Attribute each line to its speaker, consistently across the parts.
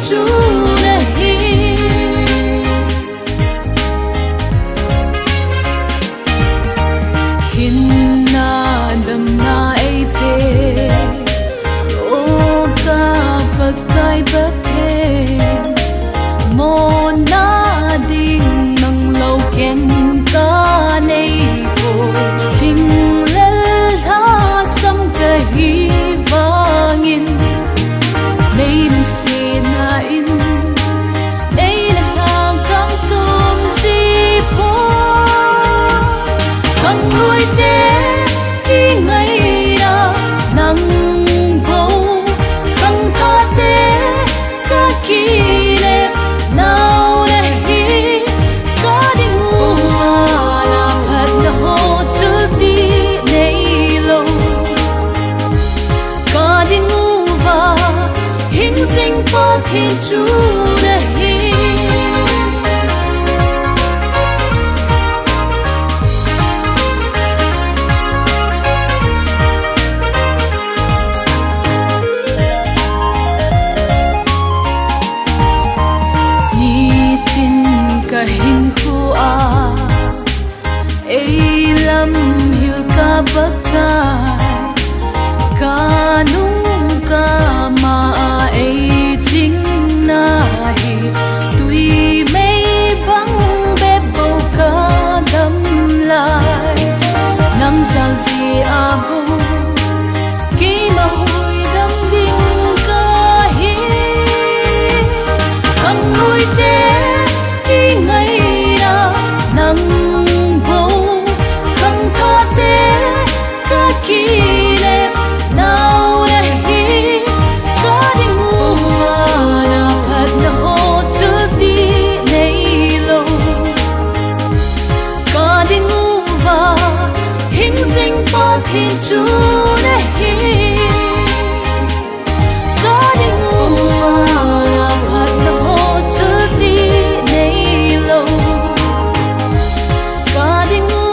Speaker 1: Chúa đã hiện. Hin na đầm na ai pe o ka pakai bất thêm mo na ding nang lâu ken ka nei po king lel ha sam ka hi vangin nei mu se na in nei na hang kang chum si po kang lui te ki ngai ra nang bo kang tha te ka ki le nau le hi ka ding u na phat na ho chu ti nei lo ka ding u va hình sinh phó thiên Chúa đã hiện. Kahin ko ay lam hil ka bagay kanung ka maay ching nahi tuy may bang bebo ka damlay nang sang si abo ki mahoy dam ding kahin kang nguy te Thiên Chúa đã hiện. Có đi ngủ làm hạt na ho chớ đi nay lâu. Có đi ngủ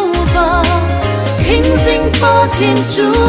Speaker 1: hình sinh phó Thiên Chúa